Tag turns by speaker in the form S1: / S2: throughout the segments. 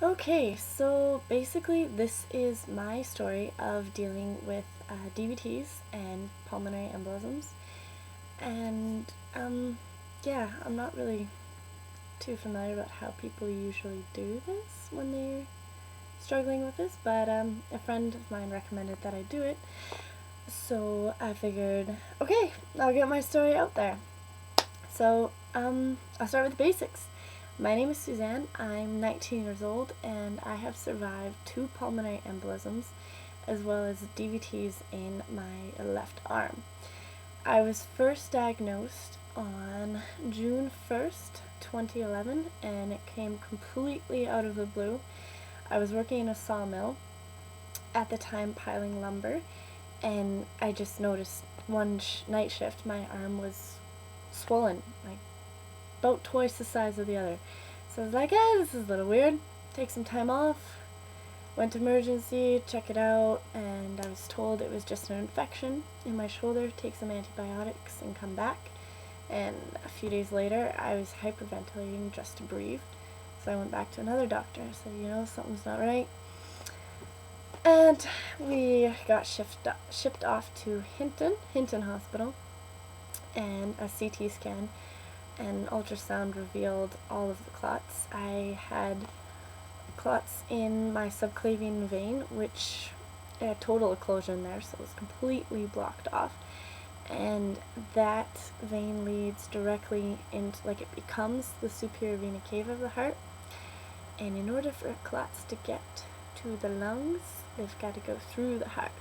S1: Okay, so basically, this is my story of dealing with DVTs and pulmonary embolisms. And yeah, I'm not really too familiar about how people usually do this when they're struggling with this, but a friend of mine recommended that I do it. So I figured, okay, I'll get my story out there. So I'll start with the basics. My name is Suzanne. I'm 19 years old and I have survived 2 pulmonary embolisms as well as DVTs in my left arm. I was first diagnosed on June 1st, 2011, and it came completely out of the blue. I was working in a sawmill at the time piling lumber, and I just noticed one night shift my arm was swollen, like about twice the size of the other. So I was like, this is a little weird. Take some time off. Went to emergency, check it out, and I was told it was just an infection in my shoulder. Take some antibiotics and come back. And a few days later, I was hyperventilating just to breathe. So I went back to another doctor. I said, something's not right. And we got shipped off to Hinton Hospital, and a CT scan and ultrasound revealed all of the clots. I had clots in my subclavian vein, which a total occlusion there, so it was completely blocked off. And that vein leads directly into, it becomes the superior vena cava of the heart. And in order for clots to get to the lungs, they've got to go through the heart.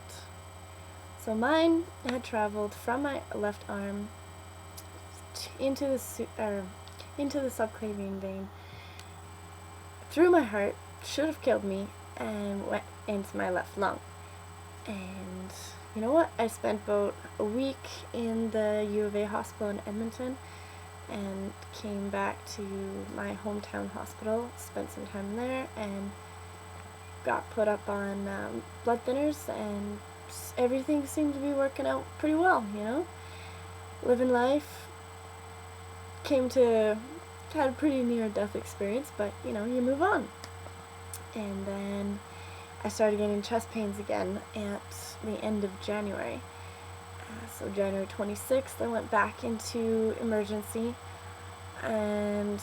S1: So mine had traveled from my left arm into the subclavian vein, through my heart, should have killed me, and went into my left lung. And you know what? I spent about a week in the U of A hospital in Edmonton and came back to my hometown hospital, spent some time there, and got put up on blood thinners, and everything seemed to be working out pretty well, living life. Had a pretty near-death experience, but you move on. And then I started getting chest pains again at the end of January. So January 26th, I went back into emergency, and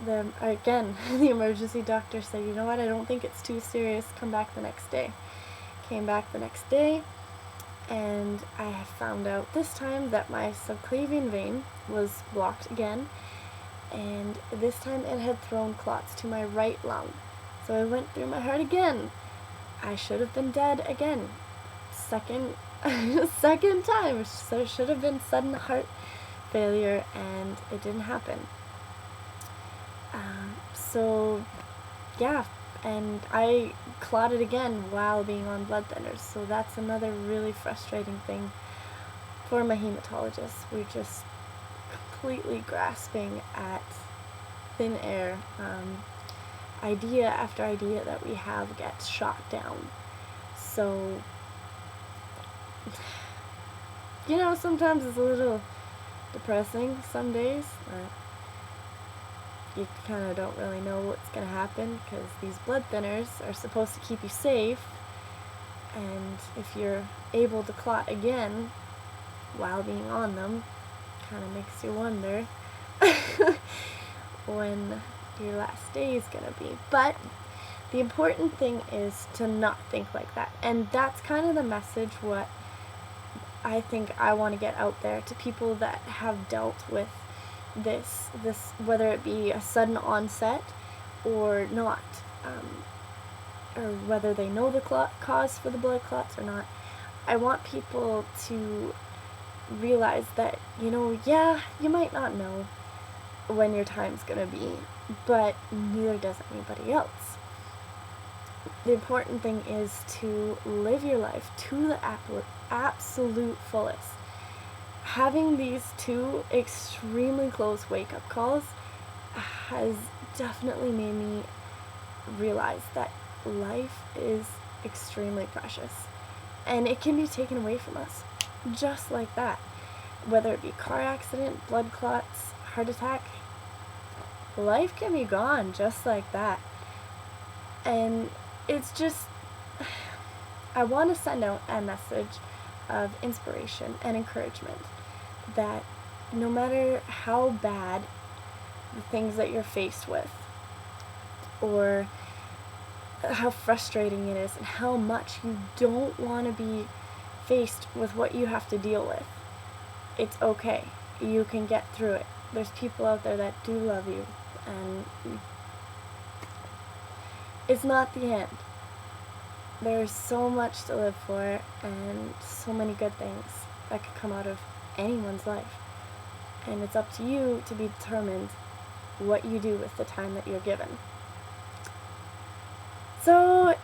S1: the emergency doctor said, you know what, I don't think it's too serious, come back the next day. Came back the next day, and I found out this time that my subclavian vein was blocked again, and this time it had thrown clots to my right lung. So I went through my heart again. I should have been dead again. Second time. So it should have been sudden heart failure, and it didn't happen. And I clotted again while being on blood thinners. So that's another really frustrating thing for my hematologist. We're just completely grasping at thin air. Idea after idea that we have gets shot down. So, sometimes it's a little depressing some days. You kind of don't really know what's going to happen, because these blood thinners are supposed to keep you safe, and if you're able to clot again while being on them, kind of makes you wonder when your last day is going to be. But the important thing is to not think like that, and that's kind of the message what I think I want to get out there to people that have dealt with this whether it be a sudden onset or not, or whether they know the cause for the blood clots or not. I want people to realize that, you might not know when your time's gonna be, but neither does anybody else. The important thing is to live your life to the absolute fullest. Having these 2 extremely close wake-up calls has definitely made me realize that life is extremely precious, and it can be taken away from us just like that. Whether it be car accident, blood clots, heart attack, life can be gone just like that. And it's just, I want to send out a message of inspiration and encouragement that no matter how bad the things that you're faced with, or how frustrating it is, and how much you don't want to be faced with what you have to deal with, it's okay. You can get through it. There's people out there that do love you, and it's not the end. There's so much to live for, and so many good things that could come out of anyone's life. And it's up to you to be determined what you do with the time that you're given. So,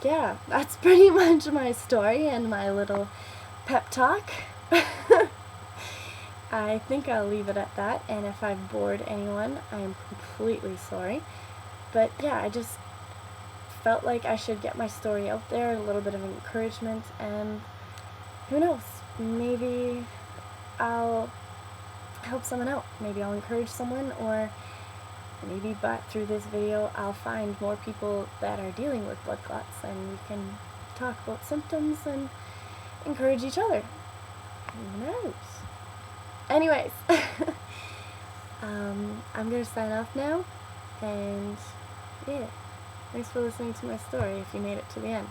S1: yeah, that's pretty much my story and my little pep talk. I think I'll leave it at that, and if I've bored anyone, I am completely sorry. But yeah, I just felt like I should get my story out there, a little bit of encouragement, and who knows, maybe I'll help someone out. Maybe I'll encourage someone, or maybe through this video I'll find more people that are dealing with blood clots, and we can talk about symptoms and encourage each other. Who knows? Anyways, I'm gonna sign off now, and yeah, thanks for listening to my story if you made it to the end.